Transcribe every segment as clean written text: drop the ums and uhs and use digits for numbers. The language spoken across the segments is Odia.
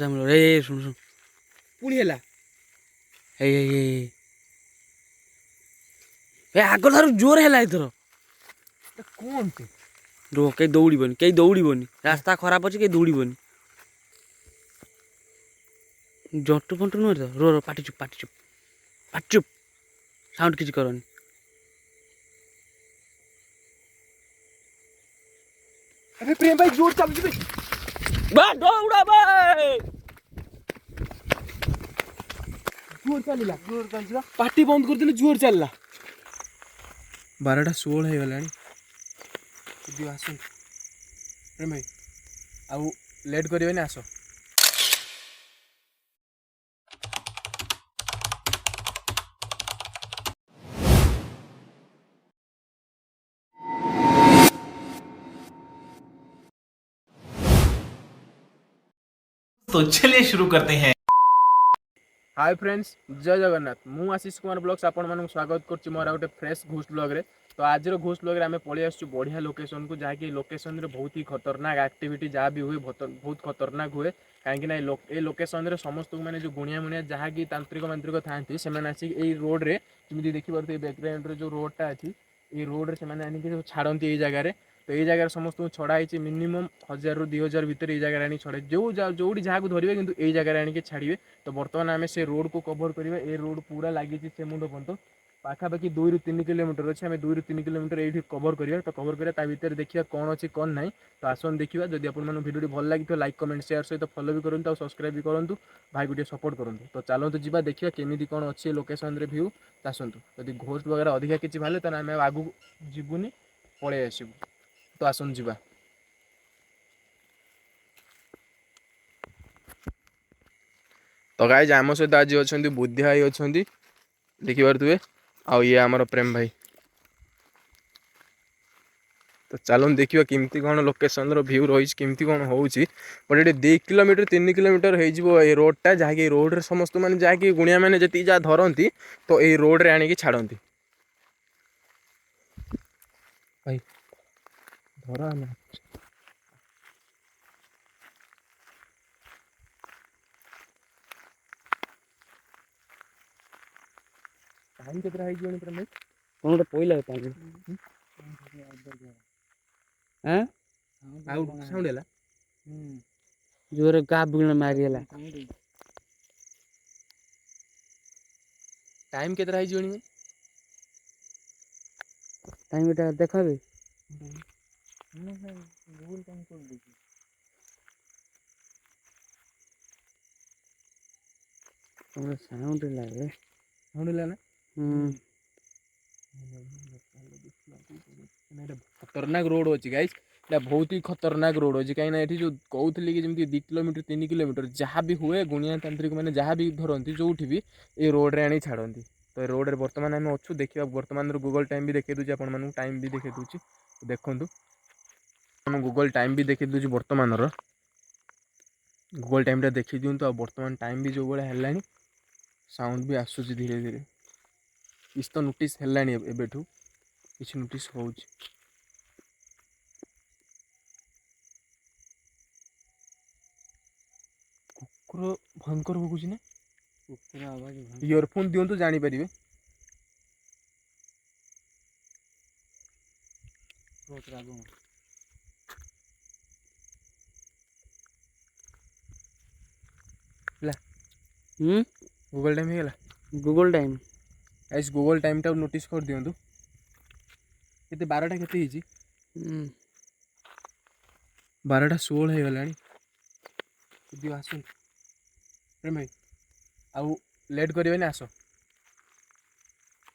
ए सुन सुन पुणी है ए आग थारू जोर है एथर कौन टे रो कहीं दौड़बनी रास्ता खराब अच्छे कहीं दौड़बनी जटु फंटु नुह तो रो रो पाटी चुप साउंड किसी करनी अबे प्रेम भाई जोर चल जी बा दौड़ा भाई जोर चलला पार्टी बंद कर देले जोर चलला 12:16 हो गलानी दियो आसन प्रेम भाई आउ लेट करिवे आसो तो चलिए शुरू करते हैं। हाय फ्रेंड्स जय जगन्नाथ मु आशीष कुमार ब्लॉग्स आपण मानक स्वागत करछि मोर गोटे फ्रेश घोष ब्लॉग रे। तो आज घोष ब्लॉग रे आमे पळि आसछु बढ़िया लोकेशन को जहाँकि लोकेशन रे बहुत ही खतरनाक एक्टिविटी जहाँ भी हुए बहुत खतरनाक हुए कहीं ए लोकेशन रे समस्त मैंने जो गुणिया मुणिया जहाँ कि तांत्रिक मांत्रिक था से आसिक ए रोड रे जमी देखिए बैकग्राउंड रे जो रोडटा अच्छी ये रोड रे से आनिक छाड़ती ये जगह तो ये जगह समस्त छड़ाई मिनिमम 1000 ରୁ 2000 भितर ये जगह आनी छड़े जो जहाँ को धरवे कि यही जगह आनिक छाड़े। तो बर्तमान आम से रोड को कवर करेंगे ये रोड पूरा लगी से मुंड पर्यंत पाखापाखि 2 ରୁ 3 किलोमीटर अच्छे आम 2 ରୁ 3 किलोमीटर ये कवर करिया। तो कवर करिया भितर देखिए कौन अच्छी कौन ना तो आसन देखा जदि आपको भिडियो भल लगी लाइक कमेंट शेयर सहित फॉलो भी करूँ सब्सक्राइब भी करूँ भाई को सपोर्ट करूँ। तो चलते जी देखिए केमी कौन अच्छी लोकेशन रे व्यू आसतु जदि घोस्ट वगैरह अधिका किसी भाले तो आम आगू जीवनी पलि आसबू। तो आसन जी तो गाइज आम सहित आज अच्छा बुद्धि भाई अच्छा देखिपे आउ ये आमर प्रेम भाई। तो चलो देखिए केमती कौन लोकेशन व्यू रही केमती कौन हो बट ये 2 किलोमीटर 3 किलोमीटर हो रोडटा जहाँकि रोड रे समस्त मैंने जहाँकि गुणिया मैंने जी जहाँ धरती तो ये रोड रे आनिक छाड़ती भाई धरा ना टाइम केतरा है जीवन प्रेम भाई कौन गोटे पईला पानी हां आउ साउंड हैला जोरे गा बुगना मारिला टाइम केतरा है जीवन में टाइम बेटा देखबे गूगल टाइम कर देखी हमरा साउंड लागे साउंड हैला ना खतरनाक रोड अच्छी गाइस बहुत ही खतरनाक रोड अच्छी कहीं ये जो कहते कि जमी 2 किलोमीटर 3 किलोमीटर जहाँ भी हुए गुणिया तांत्रिक मैंने जहाँ भी धरती जो भी ये रोड रे आनी छाड़ती। तो रोड रे बर्तमान आम अच्छू देखा बर्तमान गूगल टाइम भी देखा दूसरी आपको टाइम भी देखा दूसरी देखूँ आम गूगल टाइम भी देखा दूसरी बर्तमान गूगल टाइम देखी दिंतु आ बर्तमान टाइम भी जो भाई है साउंड भी आसूसी धीरे धीरे किस तो नोटिस है एबेठू किसी नोटिस हो कुकुर भयंकर भोगुची ना कुकुर आवाज इयरफोन दिंतु जानीपारे गूगल टाइम है Google time guys Google time टा नोटिस कर दिंतु केते 12टा केते हिची 12:16 हो गलानी दियो आसन प्रेम भाई आउ लेट करिवेनी आसो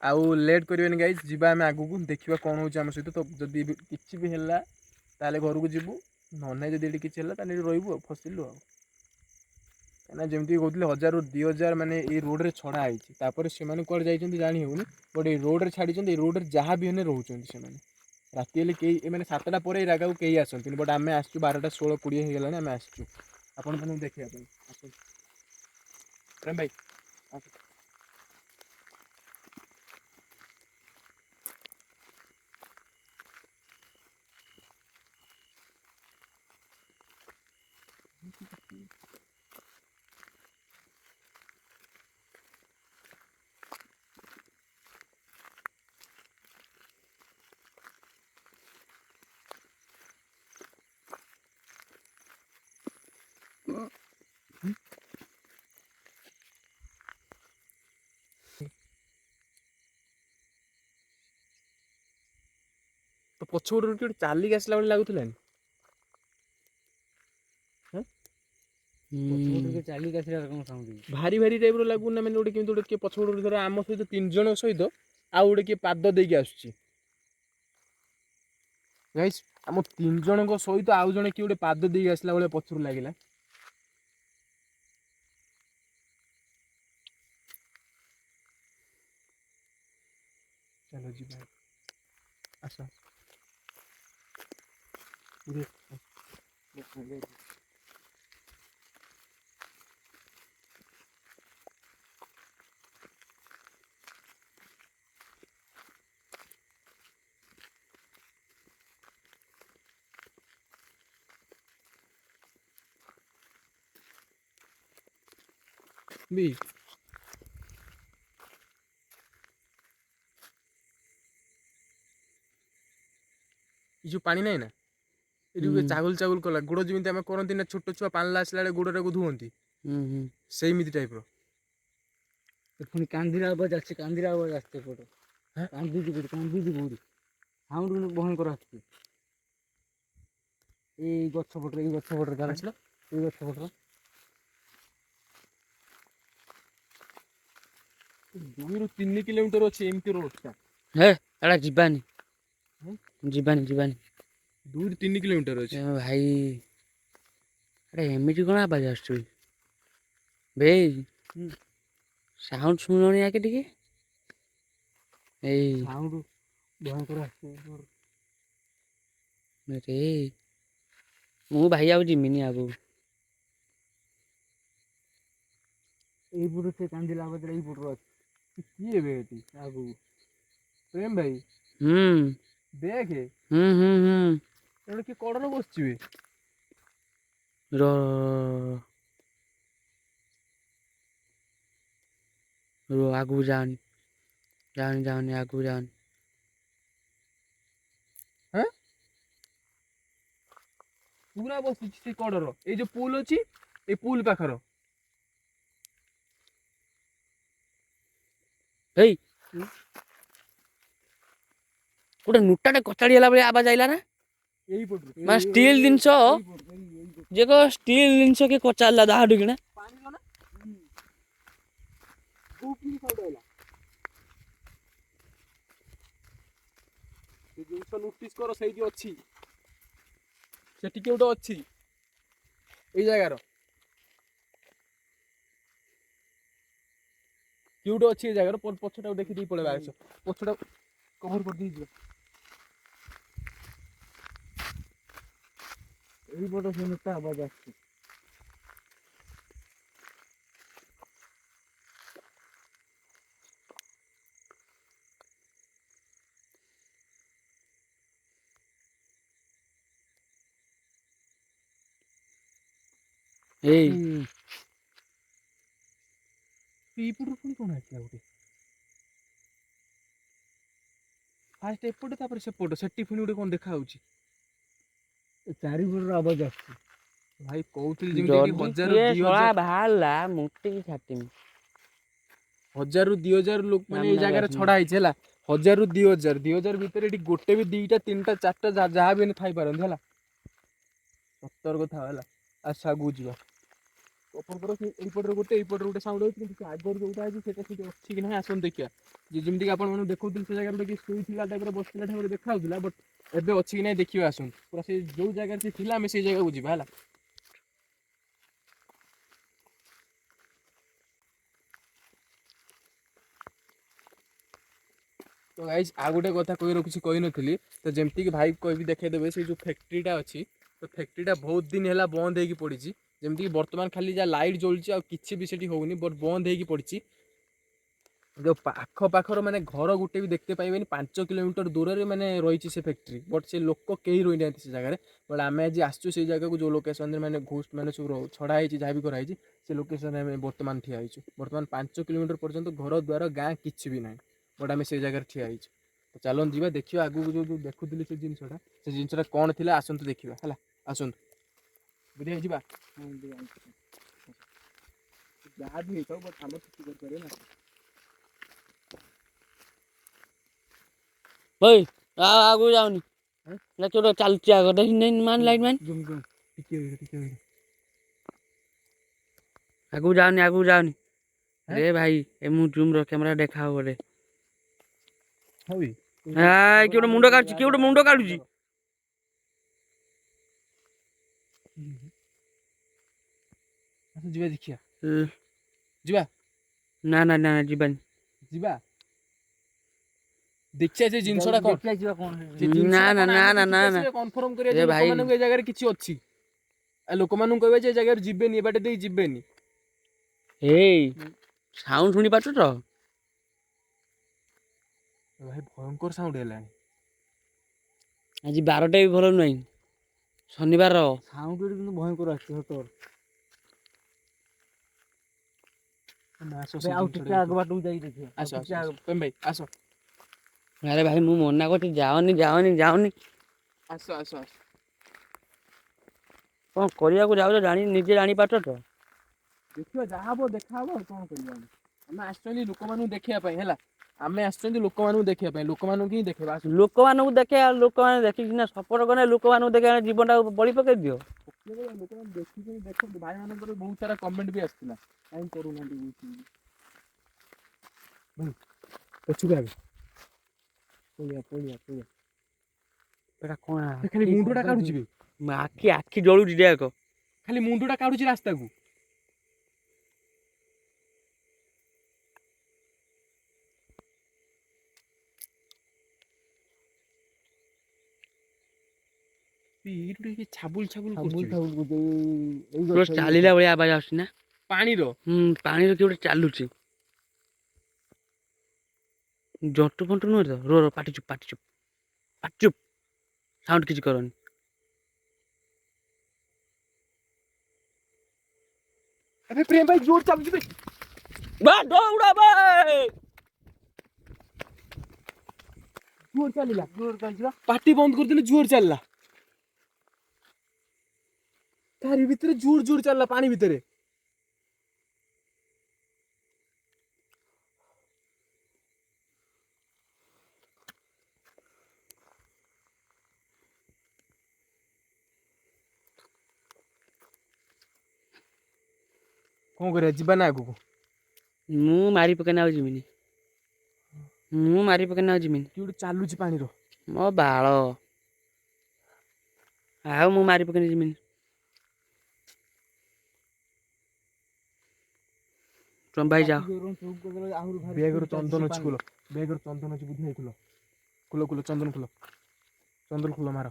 आउ लेट करिवेनी गाइस जीवा आम आगु को देखिबा कौन होची आम सहित। तो जदि किछि भी हैला ताले घर को जीवु न ना जदि किछि हैला ताले रहइबु फसिलु आ कहना जमी कहते 1000 ରୁ 2000 माने ये रोड रे छड़ा आई से कौन जाइए जानी होनी बट ये रोड रे छाड़ी रोड रे जहाँ भी रोच राति हेल्ले कई मैंने 7टा पर जगह को कई आसती बट आम आसचु 12:16 20 हो गलानी आम आसचु आपण मैंने देखा प्रेम भाई ପଛପଟରୁ କିଏ ଗୋଟେ ଚାଲିକି ଆସିଲା ଭଳି ଲାଗୁଥିଲାନି। ଚାଲିକି ଆସିଲା କଣ ସାଉଣ୍ଡ? ଭାରି ଭାରି ଟାଇପ୍ର ଲାଗୁନି ନା, ମାନେ ଗୋଟେ କେମିତି ଗୋଟେ କିଏ ପଛପଟରୁ ଧର ଆମ ସହିତ 3 ଜଣ ସହିତ ଆଉ ଗୋଟେ କିଏ ପାଦ ଦେଇକି ଆସୁଛି। ଗାଇସ୍ ଆମ 3 ଜଣଙ୍କ ସହିତ ଆଉ ଜଣେ କିଏ ଗୋଟେ ପାଦ ଦେଇକି ଆସିଲା ଭଳିଆ ପଛରୁ ଲାଗିଲା। ଚାଲ ଯିବା, ଆସ। ବି ଏ ଯୋଉ ପାଣି ନାହିଁ ନା, ଏଠି ଚାଗୁଲ ଚାଗୁଲ କଲା ଗୋଡ଼, ଯେମିତି ଆମେ କରନ୍ତି ନା ଛୋଟ ଛୁଆ ପାଣିଲା ଆସିଲା ବେଳେ ଗୋଡ଼ଟାକୁ ଧୁଅନ୍ତି, ସେଇମିତି ଟାଇପ୍ର। ପୁଣି କାନ୍ଦିଲା ଆବାଜ ଆସିଛି, କାନ୍ଦିଲା ଆବାଜ ଆସିଛି ଏପଟେ। କାନ୍ଦିଛି କୋଉଠି ସାଉଣ୍ଡ ଭୟଙ୍କର ଆସୁଛି। ଏଇ ଗଛ ପଟରେ, ଏଇ ଗଛ ପଟରେ ଚାଲିଥିଲା, ଏଇ ଗଛ ପଟରେ 2 ରୁ 3 କିଲୋମିଟର ଅଛି ଏମିତି ରୋଡଟା। ହେ ଏଟା ଯିବାନି, ଯିବାନି 2 ରୁ 3 କିଲୋମିଟର ଅଛି। ଭାଇ। ଆରେ ଏମିତି କଣ ଆବାଜ ଆସୁଛି ଭାଇ? ସାଉଣ୍ଡ ଶୁଣୁନି ଆକେ ଟିକେ। ଏଇ ସାଉଣ୍ଡ ଭୟଙ୍କର ଆସୁଛି। ରେ ମୁଁ ଭାଇ ଆଉ ଯିମିନି ଆଗକୁ। ଏଇପଟୁ ସେ କାନ୍ଦିଲା ଆବାଜରେ ଏଇପଟରୁ ଅଛି। କିଏ ବେ ଏଠି ଆଗକୁ? ପ୍ରେମ ଭାଇ ଦେଖେ, ଏଠି କିଏ କଡ଼ରେ ବସିଛି ବେ? ର ଆଗକୁ ଯାଅନି ଆଗକୁ ଯାଅନି। ପୁରା ବସିଛି ସେ କଡ଼ର, ଏଇ ଯୋଉ ପୁଲ ଅଛି, ଏଇ ପୁଲ ପାଖର। ହେଇ ଗୋଟେ ନୋଟାଟେ କଚାଡି ହେଲା ଭଳିଆ ଆବାଜ ଆଇଲା ନା? ଏଇପଟରୁ ମାନେ ଷ୍ଟିଲ୍ ଜିନିଷ, ଯେ କ ଷ୍ଟିଲ୍ ଜିନିଷ କିଏ କଚାଡ଼ିଲା ଦାହାଡୁ କିନା। ସେ ଜିନିଷ ନୋଟିସ କର, ସେଇଠି ଅଛି, ସେଠି କିଏ ଗୋଟେ ଅଛି ଏଇ ଜାଗାର। କିଏ ଗୋଟେ ଅଛି ଏଇ ଜାଗାର, ପଛଟାକୁ ଦେଖିଦେଇ ପଳେଇବା, ଆସ ପଛଟାକୁ କଭର କରିଦେଇ ଯିବା। ଏଇପଟ ସେ ନୋଟା ଆବାଜ ଆସୁଛି। ଏଇ ଏଇପଟରୁ ପୁଣି କଣ ଆସିଲା ଗୋଟେ? ଫାଷ୍ଟ ଏପଟେ, ତାପରେ ସେପଟ, ସେଠି ପୁଣି ଗୋଟେ କଣ ଦେଖାଯାଉଛି। ଚାରିପଟର ଆବାଜ ଆସୁଛି। ଭାଇ କହୁଥିଲି ଯେମିତି ଏଠି ଯଦି 1000 ରୁ କିଏ ଶଳା 2000, ବାହାରିଲା ମୁଟିକି ଛାଟିମି। 1000 ରୁ 2000 ଲୋକ ମାନେ ଏଇ ସାମ୍ନାକୁ ଜାଗାରେ ଆସୁନି। ଛଡା ହେଇଛି ହେଲା। 1000 ରୁ 2000 ଭିତରେ ଏଠି ଗୋଟେ ବି 2ଟା 3ଟା 4ଟା ଯାହା ବି ଥାଇପାରନ୍ତି ହେଲା। ସତର୍କ ଥାଅ ହେଲା। ଆସ ଆଗକୁ ଯିବା। ଏଇପଟରେ ଗୋଟେ ସାଉଣ୍ଡ ହଉଛି, କିନ୍ତୁ ଆଗରୁ ଯୋଉଟା ଅଛି ସେଇଟା ସେଠି ଅଛି କି ନାହିଁ ଆସନ୍ତୁ ଦେଖିବା। ଯେମିତିକି ଆପଣ ମାନଙ୍କୁ ଦେଖଉଥିଲି, ସେ ଜାଗାରେ ଗୋଟେ ଶୋଇଥିଲା ଟାଇପର, ବସିଥିଲା ଟାଇପର ଦେଖାଯାଉଥିଲା, ବଟ୍ ଏବେ ଅଛି କି ନାଇଁ ଦେଖିବା ଆସନ୍ତୁ। ପୁରା ସେ ଯୋଉ ଜାଗାରେ ସେ ଥିଲା, ଆମେ ସେଇ ଜାଗାକୁ ଯିବା ହେଲା। ତ ଗାଇସ୍ ଆଉ ଗୋଟେ କଥା କିଛି କହିନଥିଲି, ତ ଯେମିତିକି ଭାଇ କହିବି ଦେଖେଇଦେବେ, ସେଇ ଯୋଉ ଫ୍ୟାକ୍ଟ୍ରିଟା ଅଛି, ତ ଫ୍ୟାକ୍ଟ୍ରିଟା ବହୁତ ଦିନ ହେଲା ବନ୍ଦ ହେଇକି ପଡ଼ିଛି। ଯେମିତିକି ବର୍ତ୍ତମାନ ଖାଲି ଯାହା ଲାଇଟ୍ ଜଳୁଛି, ଆଉ କିଛି ବି ସେଠି ହଉନି, ବଟ୍ ବନ୍ଦ ହେଇକି ପଡ଼ିଛି। ଯୋଉ ଆଖପାଖର ମାନେ ଘର ଗୋଟେ ବି ଦେଖତେ ପାଇବେନି, 5 କିଲୋମିଟର ଦୂରରେ ମାନେ ରହିଛି ସେ ଫ୍ୟାକ୍ଟ୍ରି, ବଟ୍ ସେ ଲୋକ କେହି ରହିନାହାନ୍ତି ସେ ଜାଗାରେ। ବଟ୍ ଆମେ ଆଜି ଆସିଛୁ ସେଇ ଜାଗାକୁ, ଯୋଉ ଲୋକେସନରେ ମାନେ ଘୋଷ୍ଟ ମାନେ ସବୁ ଛଡ଼ା ହେଇଛି, ଯାହା ବି କରାହେଇଛି, ସେ ଲୋକେସନରେ ଆମେ ବର୍ତ୍ତମାନ ଠିଆ ହେଇଛୁ। ବର୍ତ୍ତମାନ 5 କିଲୋମିଟର ପର୍ଯ୍ୟନ୍ତ ଘର ଦ୍ୱାର ଗାଁ କିଛି ବି ନାହିଁ, ବଟ୍ ଆମେ ସେଇ ଜାଗାରେ ଠିଆ ହେଇଛୁ। ତ ଚାଲନ୍ତୁ ଯିବା ଦେଖିବା ଆଗକୁ ଯୋଉ ଦେଖୁଥିଲି ସେ ଜିନିଷଟା କଣ ଥିଲା, ଆସନ୍ତୁ ଦେଖିବା ହେଲା। ଆସନ୍ତୁ ବୁଝିବା ଯିବା। ଯାହା ବି ହେଇଥାଉ, ବଟ୍ ଆମର କିଛି କରିପାରିବେ ନା। ଭାଇ ଆଗକୁ ଯାଉନି, ନା କିଏ ଗୋଟେ ଚାଲୁଛି ଆଗ ଦେଖି ମାନ ଲାଇଟ୍ ମାନ ଆଗକୁ ଯାଉନି ରେ ଭାଇ ଏ ମୁଁ ଜୁମ୍ ର କ୍ୟାମେରା ଦେଖା ହବ ରେ କିଏ ଗୋଟେ ମୁଣ୍ଡ କାଢୁଛି ଯିବା ଦେଖିବା ଯିବା ନା ଯିବାନି ଯିବା ଦେଖିବା ସେ ଜିନିଷଟା କଣ କନଫର୍ମ କରିବା ଯେ ଲୋକମାନଙ୍କୁ ଏ ଜାଗାରେ କିଛି ଅଛି ଆଉ ଲୋକମାନଙ୍କୁ କହିବା ଯେ ଏ ଜାଗାରେ ଯିବେନି ଏ ବାଟେ ଦେଇ ଯିବେନି ଏଇ ସାଉଣ୍ଡ ଶୁଣି ପାରୁଛ ତ ଭାଇ ଭୟଙ୍କର ସାଉଣ୍ଡ ହେଲାଣି ଆଜି ବାରଟା ବି ଭଲ ନୁହେଁ ଶନିବାର ସାଉଣ୍ଡ କିନ୍ତୁ ଭୟଙ୍କର ଆସିଛି ଆଉ ଟିକେ ଆଗ ବାଟକୁ ଯାଇକି ଦେଖିବା ଆସ ଆରେ ଭାଇ ମୁଁ ମନା କରୁଛି ଯାଅନି ଆସ କଣ କରିବାକୁ ଯାଉଛ ନିଜେ ଜାଣିପାରୁଛ ତ ଦେଖିବା ଯାହା ହବ ଦେଖା ହବ ଆଉ କଣ କରିବା ଆମେ ଆସିଛନ୍ତି ଲୋକମାନଙ୍କୁ ଦେଖିବା ପାଇଁ ହେଲା ଆମେ ଆସିଛନ୍ତି ଲୋକମାନଙ୍କୁ ଦେଖିବା ପାଇଁ ଲୋକମାନଙ୍କୁ ହିଁ ଦେଖେଇବା ଲୋକମାନଙ୍କୁ ଦେଖେଇବା ଲୋକମାନେ ଦେଖିକିନା ସପୋର୍ଟ କଲେ ଲୋକମାନଙ୍କୁ ଦେଖେଇବା ଜୀବନଟାକୁ ବଳି ପକେଇ ଦିଅ ଲୋକମାନେ ଦେଖିକି ଦେଖନ୍ତୁ ଭାଇ ମାନଙ୍କର ବହୁତ ସାରା କମେଣ୍ଟ ବି ଆସିଥିଲା କାହିଁ କରୁନାହାନ୍ତି କଣ ଖାଲି ମୁଣ୍ଡଟା କାଢୁଛି ଆଖି ଜଳୁଛି ଦେଖ ଖାଲି ମୁଣ୍ଡଟା କାଢୁଛି ରାସ୍ତାକୁ ଛାବୁଲ ଚାଲିଲା ଭଳିଆ ଆବାଜ ଆସୁଛି ନା ପାଣିର ପାଣିର କିଏ ଗୋଟେ ଚାଲୁଛି ଜଟୁ ଫଣ୍ଟୁ ନୁହେଁ ତ रो ପାଟି ଚୁପ ସାଉଣ୍ଡ କିଛି କରନି ପ୍ରେମ ଭାଇ ଜୋର ଚାଲୁଛି ଜୋର ଚାଲିଲା ପାଟି ବନ୍ଦ କରିଦେଲେ ଜୋର ଚାଲିଲା ତାରି ଭିତରେ ଜୋର ଚାଲିଲା ପାଣି ଭିତରେ କଣ କରିବା ଯିବା ନା ଆଗକୁ ମୁଁ ମାରି ପକେଇନା ଆଉ ଯିବିନି କିଏ ଗୋଟେ ଚାଲୁଛି ପାଣିର ମୋ ବାଳ ଆଉ ମୁଁ ମାରି ପକେଇନା ଯିବିନି ତମ ଭାଇ ଯାଅ ବେଗର ଚନ୍ଦନ ଅଛି ବୁଝି ଖୁଲ ଚନ୍ଦନ ଖୁଲ ମାର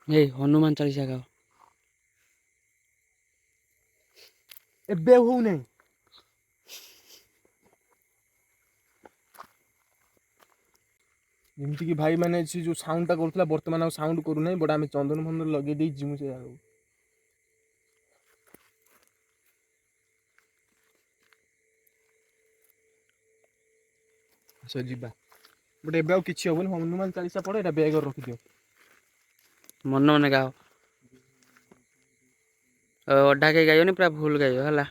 ଏଇ ହନୁମାନ ଚାଳିଶା ଗାଅ ଏବେ ହଉନାହିଁ ଯେମିତିକି ଭାଇ ମାନେ ସେ ଯୋଉ ସାଉଣ୍ଡ ଟା କରୁଥିଲା ବର୍ତ୍ତମାନ ଆଉ ସାଉଣ୍ଡ କରୁନାହିଁ ବଟ ଆମେ ଚନ୍ଦନ ଫନ୍ଦନ ଲଗେଇ ଦେଇ ଯିମୁ ସେ ଜାଗାକୁ ଆସ ଯିବା ବଟ ଏବେ ଆଉ କିଛି ହବନି ହନୁମାନ ଚାଳିଶା ପଡେ ଏଇଟା ବେଗରେ ରଖିଦିଅ ମନେ ଗାଅ ଅଧା କେହି ଗାଇବନି ପୁରା ଭୁଲ ଗାଇବ ହେଲା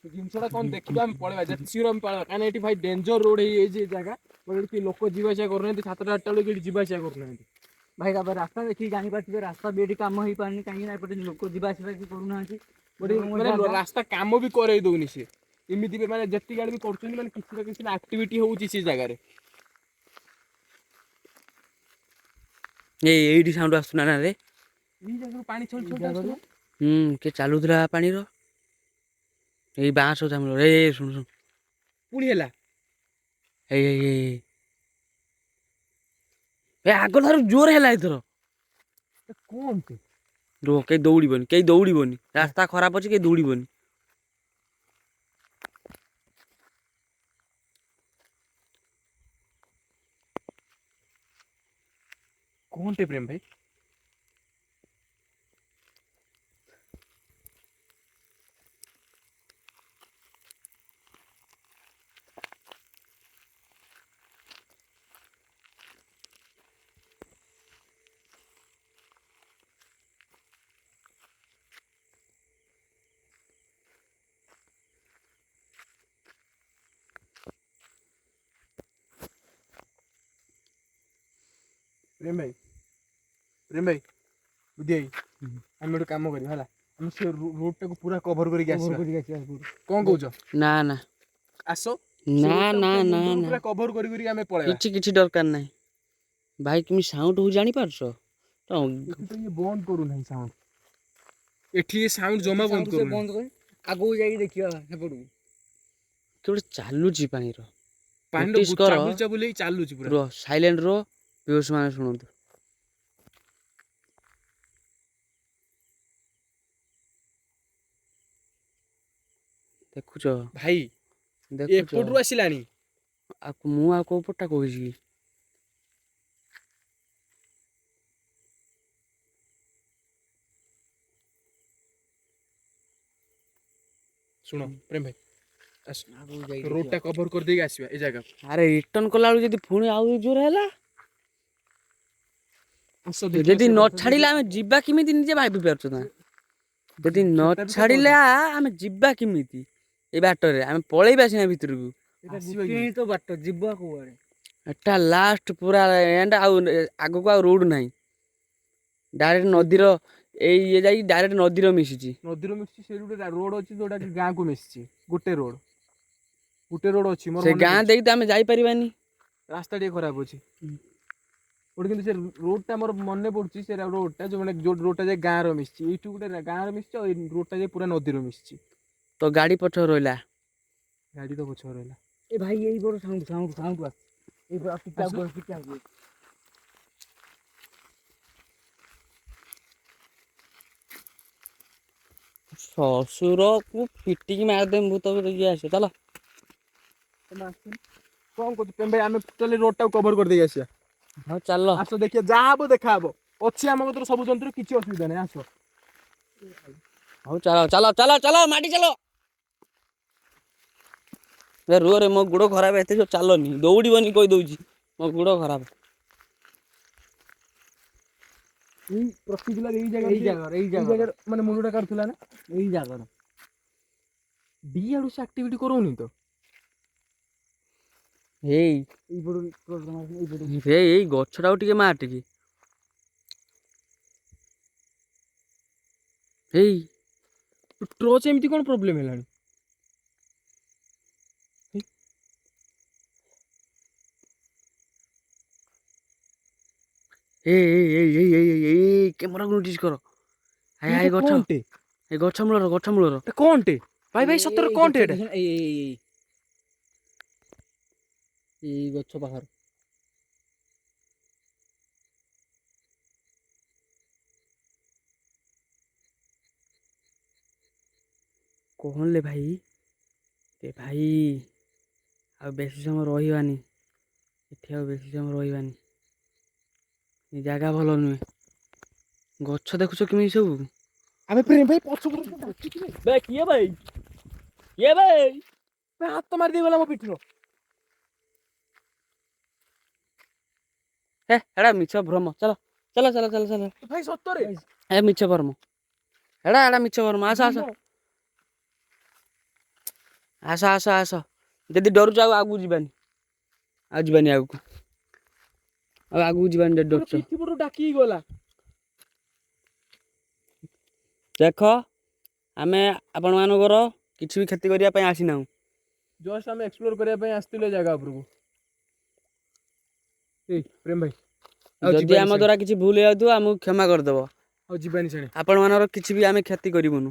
ଜିନିଷଟା କଣ ଦେଖିବା ଆମେ ପଳେଇବା ଯେତେ ଶୀଘ୍ର ଆମେ ପଳେଇବା କାହିଁକି ଏଠି ଭାଇ ଡେଞ୍ଜର ରୋଡ ହେଇଯାଇଛି ଏ ଜାଗା ଏଠି ଲୋକ ଯିବା ଆସିବା କରୁନାହାନ୍ତି 7ଟା 8ଟା ବେଳକୁ ଏଠି ଯିବା ଆସିବା କରୁନାହାନ୍ତି ଭାଇ ତାପରେ ରାସ୍ତା ଦେଖିକି ଜାଣିପାରୁଥିବେ ରାସ୍ତା ବି ଏଠି କାମ ହେଇପାରୁନି କାହିଁକି ନା ଏପଟେ ଲୋକ ଯିବା ଆସିବା କିଛି କରୁନାହାନ୍ତି ମାନେ ରାସ୍ତା କାମ ବି କରେଇ ଦଉନି ସେ ଏମିତି ବି ମାନେ ଯେତିକି ଆଡେ ବି କରୁଛନ୍ତି ମାନେ କିଛି ନା କିଛି ଆକ୍ଟିଭିଟି ହଉଛି ସେ ଜାଗାରେ ଏଇଠି ସାଉଣ୍ଡ ଆସୁନା ନା ରେ ଏଇ ଜାଗାରୁ ପାଣି ଛଳ କିଏ ଚାଲୁଥିଲା ପାଣିର ଏଇ ବାଁଶ ଚାମୁଳ ଶୁଣୁ ପୁଣି ହେଲା ଏ ଆଗ ଠାରୁ ଜୋର ହେଲା ଏଥର କଣ କେହି ଦୌଡିବନି ରାସ୍ତା ଖରାପ ଅଛି କେହି ଦୌଡିବନି କଣଟେ ପ୍ରେମ ଭାଇ ପ୍ରେମ ଭାଇ ବୁଦ୍ଧି ଭାଇ ଆମେ ଗୋଟେ କାମ କରିବା ହେଲା, ଆମେ ସେ ରୋଡଟାକୁ ପୁରା କଭର କରିକି ଆସିବା। କଣ କହୁଛ? ନା ନା ଆସ ନା ନା ନା ନା ପୁରା କଭର କରି ଆମେ ପଳେଇବା। କିଛି କିଛି ଦରକାର ନାହିଁ ଭାଇ। তুমি ସାଉଣ୍ଡ ହଉ ଜାଣିପାରୁଛ? ଏଠି ତ ଇଏ ବନ୍ଦ କରୁନାହିଁ ସାଉଣ୍ଡ, ଏଠି ଏ ସାଉଣ୍ଡ ଜମା ବନ୍ଦ କରୁନାହିଁ। ଆଗକୁ ଯାଇକି ଦେଖିବା ସେପଟକୁ କେଉଁଠି ଚାଲୁଛି ପାଣିର। ପାଣିର ନୋଟିସ୍ କର, ଚାବୁଲ ଚାବୁଲ ହେଇ ଚାଲୁଛି ପୁରା। ରୁହ ସାଇଲେଣ୍ଟ ରୁହ, ପିୟୁଷ ମାନେ ଶୁଣନ୍ତୁ। ଦେଖୁଛ ଭାଇ ଦେଖୁଛ ଏପଟରୁ ଆସିଲାଣି। ମୁଁ ଆଉ କୋଉ ପଟଟା କହୁଛି କି? ଶୁଣ ପ୍ରେମ ଭାଇ ଆସ, ଆଗକୁ ଯାଇକି ରୋଡଟା କଭର କରିଦେଇକି ଆସିବା ଏ ଜାଗା। ଆରେ ରିଟର୍ନ କଲା ବେଳକୁ ଯଦି ପୁଣି ଆଉ ଜୋର ହେଲା, ଆସ ଦେଖିବା ଯଦି ସେ ନ ବାଟ ଛାଡିଲା ଆମେ ଯିବା କେମିତି ନିଜେ ଭାବି ପାରୁଛ ନା? ଯଦି ନ ସେଟା ବି ସତ ଛାଡିଲା କଥା। ଆମେ ଯିବା କେମିତି? ଏ ବାଟରେ ଆମେ ପଳେଇବା ସିନା ଭିତରକୁ। ଆସିବା କି? ତ ବାଟ ଯିବା କୁଆଡେ? ଏଟା ଲାଷ୍ଟ ପୁରା ଏଣ୍ଡ, ଆଉ ଆଗକୁ ଆଉ ରୋଡ ନାହିଁ। ଡାଇରେକ୍ଟ ନଦୀର ଏଇ ଇଏ ଯାଇକି ଡାଇରେକ୍ଟ ନଦୀର ମିଶିଛି। ନଦୀର ମିଶିଛି, ସେଇଠି ଗୋଟେ ରୋଡ ଅଛି ଯୋଉଟା କି ଗାଁକୁ ମିଶିଛି। ଗୋଟେ ରୋଡ ଅଛି ମୋର ସେ ମନେ ଗାଁ ପଡୁଛି। ଦେଇକି ତ ଆମେ ଯାଇପାରିବାନି। ରାସ୍ତା ଟିକେ ଖରାପ ଅଛି ଗୋଟେ, କିନ୍ତୁ ସେ ରୋଡଟା ମୋର ମନେ ପଡୁଛି। ସେ ରୋଡଟା ଯୋଉ ମାନେ ଯୋଉ ରୋଡଟା ଯାଇ ଗାଁର ମିଶିଛି, ଏଇଠୁ ଗୋଟେ ଗାଁର ମିଶିଛି, ଆଉ ଏଇ ରୋଡଟା ଯାଇ ପୁରା ନଦୀର ମିଶିଛି। ତ ଗାଡି ପଛ ରହିଲା। ଗାଡି ତ ପଛରେ ରହିଲା। ଏ ଭାଇ ଏଇ ବড় ସାଉଣ୍ଡ ଆସ। ଏଇ ଶ୍ୱଶୁରକୁ ପିଟିକି ମାରିଦେମି ଭୂତ ଇଏ ଆସେ ଚାଲ। କଣ କହୁଛୁ ପ୍ରେମ ଭାଇ? ଆମେ ଟୋଟାଲି ରୋଡଟାକୁ କଭର କରିଦେଇକି ଆସିବା। ହଉ ଚାଲ। ଆସ ଦେଖିବା, ଯାହା ହବ ଦେଖାହବ। ଅଛି ଆମ କତିରେ ସବୁ ଯନ୍ତ୍ର, କିଛି ଅସୁବିଧା ନାହିଁ। ଆସ। ହଉ ଚାଲ ଚାଲ ଚାଲ ଚାଲ ମାଡି ଚାଲ। ରୁହରେ ମୋ ଗୋଡ ଖରାପ, ଏତେ ଯୋଉ ଚାଲନି, ଦୌଡିବନି କହିଦଉଛି, ମୋ ଗୋଡ ଖରାପ। ଏଇ ପ୍ରତିକ୍ରିୟା ଏଇ ଜାଗାରେ ମାନେ ମୁଣ୍ଡଟା କାଟୁଥିଲା ନା ଏଇ ଜାଗାର। ଡି ଆଡୁ ସେ ଆକ୍ଟିଭିଟି କରୁନି ତ। ଏଇ ଗଛଟାକୁ ଟିକେ ମାର ଟିକେ। ହେଇ ଟର୍ଚ୍ଚ ଏମିତି କଣ ପ୍ରୋବ୍ଲେମ ହେଲାଣି? ଏଇ କ୍ୟାମେରାକୁ ନୋଟିସ୍ କର। ହାଇ ଗଛ, କଣଟେ ଏଇ ଗଛ ମୂଳର। ଏଟା କଣଟେ? ଭାଇ ଭାଇ ସତରେ କଣଟେ ଏଟା? ଏଇ ଗଛ ପାଖରେ। କହଲେ ଭାଇ, ଏ ଭାଇ ଆଉ ବେଶୀ ସମୟ ରହିବାନି ଏଠି, ଆଉ ବେଶୀ ସମୟ ରହିବାନି। ଏ ଜାଗା ଭଲ ନୁହେଁ। ଗଛ ଦେଖୁଛ କେମିତି ସବୁ? ଆମେ ପ୍ରେମ ଭାଇ ପଛକୁ କିଏ ଭାଇ? କିଏ ଭାଇ? ହାତ ମାରି ଦେଇଗଲା ମୋ ପିଠିର। ଏଟା ମିଛ ଭ୍ରମ। ଚାଲ ଚାଲ ଚାଲ ଚାଲ ଚାଲ। ଭାଇ ସତରେ ଏ ମିଛ ଭ୍ରମ, ଏଟା ମିଛ ଭ୍ରମ। ଆସ ଆସ ଆସ ଆସ ଆସ। ଯଦି ଡରୁଛ ଆଉ ଆଗକୁ ଯିବାନି, ଆଉ ଯିବାନି ଆଗକୁ, ଆଉ ଆଗକୁ ଯିବାନି ଯଦି ଡରୁଛ। ପିଠି ପଟୁ ଡାକିକି ଗଲା। ଦେଖ, ଆମେ ଆପଣମାନଙ୍କର କିଛି ବି କ୍ଷତି କରିବା ପାଇଁ ଆସିନାହୁଁ। ଜଷ୍ଟ ଆମେ ଏକ୍ସପ୍ଲୋର କରିବା ପାଇଁ ଆସିଥିଲୁ ଏ ଜାଗା ଉପରକୁ। ଏଇ ପ୍ରେମ ଭାଇ, ଆଉ ଯଦି ଯିବାନି ଆମ ସିଆଡେ, ଦ୍ୱାରା କିଛି ଭୁଲ ହେଇଯାଉଥିବ ଆମକୁ କ୍ଷମା କରିଦେବ। ଆଉ ଯିବାନି ସିଆଡେ। ଆପଣମାନଙ୍କର କିଛି ବି ଆମେ କ୍ଷତି କରିବୁନୁ।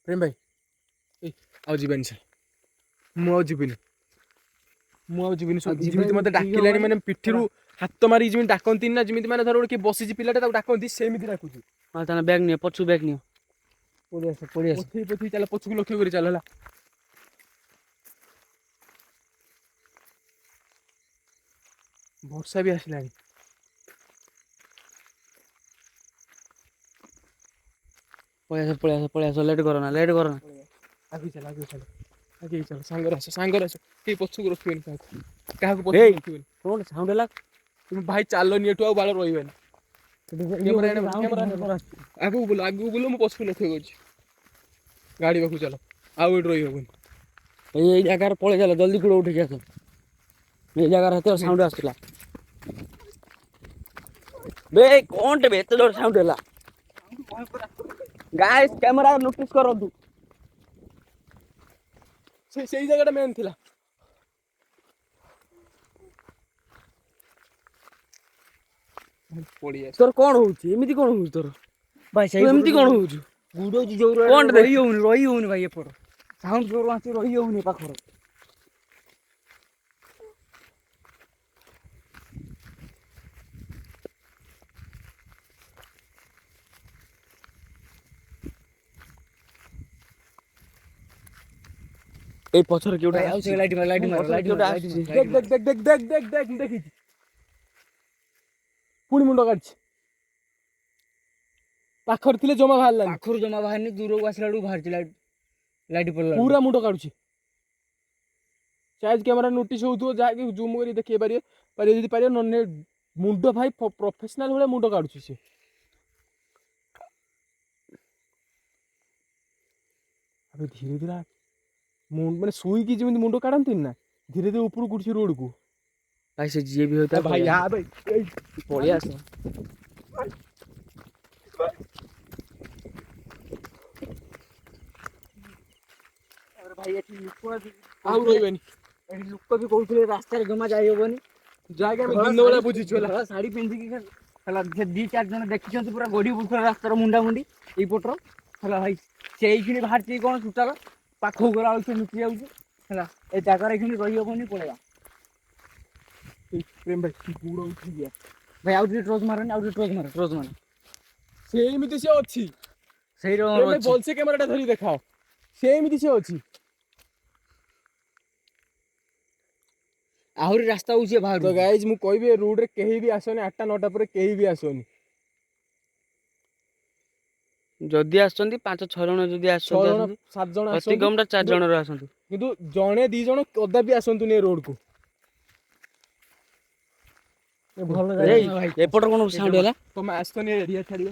ପ୍ରେମ ଭାଇ, ଆଉ ଯିବାନି ସିଆଡେ। ମୁଁ ଆଉ ଯିବିନି। ଯେମିତି ମତେ ଡାକିଲାଣି ମାନେ ପିଠିରୁ ହାତ ମାରିକି ଯେମିତି ଡାକନ୍ତି ନା, ଯେମିତି ମାନେ ଧର କିଏ ବସିଛି ପିଲାଟା ତାକୁ ଡାକନ୍ତି, ସେମିତି ଡାକୁଛି। ହଁ ତାହେଲେ ବ୍ୟାଗ୍ ନିଅ, ପଛକୁ ବ୍ୟାଗ୍ ନିଅ। ପଳେଇ ଆସ। ପଛେଇ ଚାଲ, ପଛକୁ ଲକ୍ଷ୍ୟ କରି ଚାଲ ହେଲା। ବର୍ଷା ବି ଆସିଲାଣି। ପଳେଇ ଆସ, ଲେଟ୍ କରନା। ଆଗେଇ ଚାଲ ସାଙ୍ଗରେ ଆସ କେହି ପଛକୁ ରଖିବେନି କାହାକୁ ଏଇ ପଛକୁ ରଖିବେନି। କଣ ସାଉଣ୍ଡ ହେଲା? ତୁମେ ଭାଇ ଚାଲନି ଏଠୁ, ଆଉ ବାଳ ରହିବାନି। ଆଗକୁ ବୁଲ, ମୁଁ ପଛକୁ ଲକ୍ଷ୍ୟ କରୁଛି। ଗାଡି ପାଖକୁ ଚାଲ, ଆଉ ଏଠି ରହିହବନି। ଏଇ ଜାଗାରେ ପଳେଇ ଚାଲ, ଜଲ୍ଦି ଗୋଡ଼ ଉଠେଇକି ଆସ। ଏ ଜାଗାରେ ଏତେ ସାଉଣ୍ଡ ଆସୁଥିଲା ବେ କଣଟେ ବେ ଏତେ ଜୋର ସାଉଣ୍ଡ ହେଲା ଗାଇସ୍ କ୍ୟାମେରା ନୋଟିସ୍ କରନ୍ତୁ ସେଇ ଜାଗାଟା ମେନ୍ ଥିଲା। ତୋର କଣ ହଉଛି ଏମିତି କଣ ହଉଛି ତୋର ଭାଇ ତୁ ଏମିତି କଣ ହଉଛୁ ଗୁଡଉଛି ଯୋଉ କଣଟେ ଦେଖ ରହି ହଉନି ଭାଇ ଏପଟ ସାଉଣ୍ଡ ଜୋର ଆସୁଛି ରହି ହଉନି ପାଖରେ। ଏଇ ପଛରେ କିଉଟା ଭାଇ ଆଉ ସେ ଲାଇଟ୍ ମାର କିଉଟା ଆସୁଛି ଦେଖିଛି ପୁଣି ମୁଣ୍ଡ କାଢିଛି ପାଖରେ ଥିଲେ ଜମା ବାହାରିଲାନି ପାଖରୁ ଜମା ବାହାରିନି ଦୂରକୁ ଆସିଲା ବେଳକୁ ବାହାରିଛି ଲାଇଟ୍ ପଡିଲା ପୁରା ମୁଣ୍ଡ କାଢୁଛି। ଚାର୍ଜ କ୍ୟାମେରା ନୋଟିସ୍ ହଉଥିବ ଯାହାକି ଜୁମ୍ କରି ଦେଖେଇ ପାରିବେ ଯଦି ପାରିବେ ନହେଲେ ମୁଣ୍ଡ ଭାଇ ପ୍ରଫେସନାଲ ଭଳିଆ ମୁଣ୍ଡ କାଢୁଛି ସେ। ଆବେ ଧୀରେ ଧୀରେ ମାନେ ଶୋଇକି ଯେମିତି ମୁଣ୍ଡ କାଢନ୍ତିନି ନା ଧୀରେ ଧୀରେ ଉପରକୁ ଉଠୁଛି ରୋଡକୁ। ଭାଇ ସେ ଯିଏ ବି ହଉଥାଏ ଭାଇ ଭାଇ ପଳେଇ ଆସ ଭାଇ ଏଠି ଆଉ ରହିବେନି ଲୋକ ବି କହୁଥିଲେ ରାସ୍ତାରେ ଜମା ଯାଇ ହବନି। ଯାହାକି ଆମେ ଦିନ ବେଳା ବୁଝିଛୁ ହେଲା। ଶାଢୀ ପିନ୍ଧିକି ହେଲା ସେ 2-4 ଜଣ ଦେଖିଛନ୍ତି ପୁରା ଗଡି ବୁଡୁଥିଲା ରାସ୍ତାର ମୁଣ୍ଡାମୁଣ୍ଡି ଏଇପଟର ହେଲା ଭାଇ ସେ ଏଇଖିଣି ବାହାରିଛି କଣ ଟୋଟାଲ ପାଖକୁ ଗଲା ବେଳକୁ ସେ ଲୁଚି ଯାଉଛି ହେଲା ଏ ଜାଗାରେ ଏଇଖିଣି ରହି ହବନି ପଳେଇବା। ପ୍ରେମ ଭାଇ ଗୋଡ ଉଠି ଯିବା ଭାଇ ଆଉ ଟିକେ ଟର୍ଚ୍ଚ ମାରନି ଆଉ ଟିକେ ଟର୍ଚ୍ଚ ମାର ସେମିତି ସେ ଅଛି ସେଇ ପ୍ରେମ ଭାଇ ଅଛି। ଭଲସେ କ୍ୟାମେରାଟା ଧରି ଦେଖାଅ ସେମିତି ସେ ଅଛି। ଆହୁରି ରାସ୍ତା ହଉଛି ତ ବାହାରୁ ଗାଇଜ ମୁଁ କହିବି ଏ ରୋଡରେ କେହି ବି ଆସନି 8ଟା 9ଟା ପରେ କେହି ବି ଆସନି। ଯଦି ଆସୁଛନ୍ତି 5-6 ଜଣ ଯଦି 6 ଆସୁଛନ୍ତି ଜଣ ଆସନ୍ତୁ 7 ଜଣ ଅତି ଆସନ୍ତୁ କମଟା 4 ଜଣରେ ଆସନ୍ତୁ କିନ୍ତୁ ଜଣେ 2 ଜଣ କଦାପି ଆସନ୍ତୁନି ଏ ରୋଡକୁ। ଭଲ ଜାଗା ଏଇ ନୁହଁ ଭାଇ ଏପଟର କଣ ସାଉଣ୍ଡ ହେଲା ତମେ ଆସନି ଏରିଆ ଛାଡିବ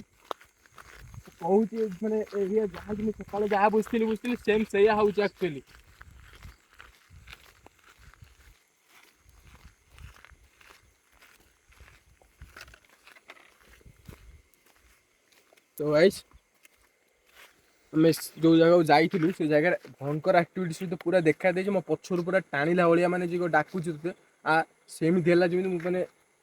କହୁଛି ମାନେ ଏରିଆ ଯାହାକି ମୁଁ ସକାଳେ ଯାହା ବୁଝିଥିଲି ସେମ୍ ସେଇଆ ହଉଛି ଆକ୍ଚୁଆଲି। ତ ଗାଇସ୍ ଆମେ ଯୋଉ ଜାଗାକୁ ଯାଇଥିଲୁ ସେ ଜାଗାରେ ଭୟଙ୍କର ଆକ୍ଟିଭିଟି ସହିତ ପୁରା ଦେଖା ଦେଇଛି ମୋ ପଛରୁ ପୁରା ଟାଣିଲା ଭଳିଆ ମାନେ ଯିଏ ଡାକୁଛି ତତେ ସେମିତି ହେଲା ଯେମିତି ମୁଁ ମାନେ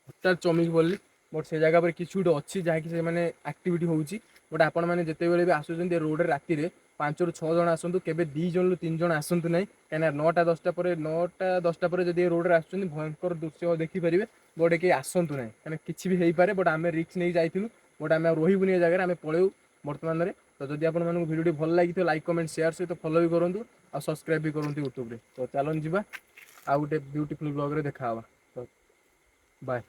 ହଠାତ୍ ଚମକି ପଡ଼ିଲି। ବଟ୍ ସେ ଜାଗା ପରେ କିଛି ଗୋଟେ ଅଛି ଯାହାକି ସେମାନେ ଆକ୍ଟିଭିଟି ହେଉଛି। ବଟ୍ ଆପଣମାନେ ଯେତେବେଳେ ବି ଆସୁଛନ୍ତି ଏ ରୋଡ଼ରେ ରାତିରେ 5ରୁ 6 ଜଣ ଆସନ୍ତୁ କେବେ 2 ଜଣରୁ 3 ଜଣ ଆସନ୍ତୁ ନାହିଁ କାହିଁକିନା 9ଟା 10ଟା ପରେ ଯଦି ଏ ରୋଡ଼ରେ ଆସୁଛନ୍ତି ଭୟଙ୍କର ଦୃଶ୍ୟ ଦେଖିପାରିବେ। ବଟ୍ କେହି ଆସନ୍ତୁ ନାହିଁ କାହିଁକିନା କିଛି ବି ହେଇପାରେ। ବଟ୍ ଆମେ ରିସ୍କ ନେଇ ଯାଇଥିଲୁ ବଟ୍ ଆମେ ଆଉ ରହିବୁନି ଏ ଜାଗାରେ ଆମେ ପଳେଇବୁ ବର୍ତ୍ତମାନରେ। ତ ଯଦି ଆପଣମାନଙ୍କୁ ଭିଡ଼ିଓଟି ଭଲ ଲାଗିଥିବ ଲାଇକ୍ କମେଣ୍ଟ ସେୟାର ସହିତ ଫଲୋ ବି କରନ୍ତୁ ଆଉ ସବସ୍କ୍ରାଇବ୍ ବି କରନ୍ତୁ ୟୁଟ୍ୟୁବରେ। ତ ଚାଲନ୍ତୁ ଯିବା ଆଉ ଗୋଟେ ବ୍ୟୁଟିଫୁଲ୍ ବ୍ଲଗ୍ରେ ଦେଖା ହେବା। ତ ବାଏ।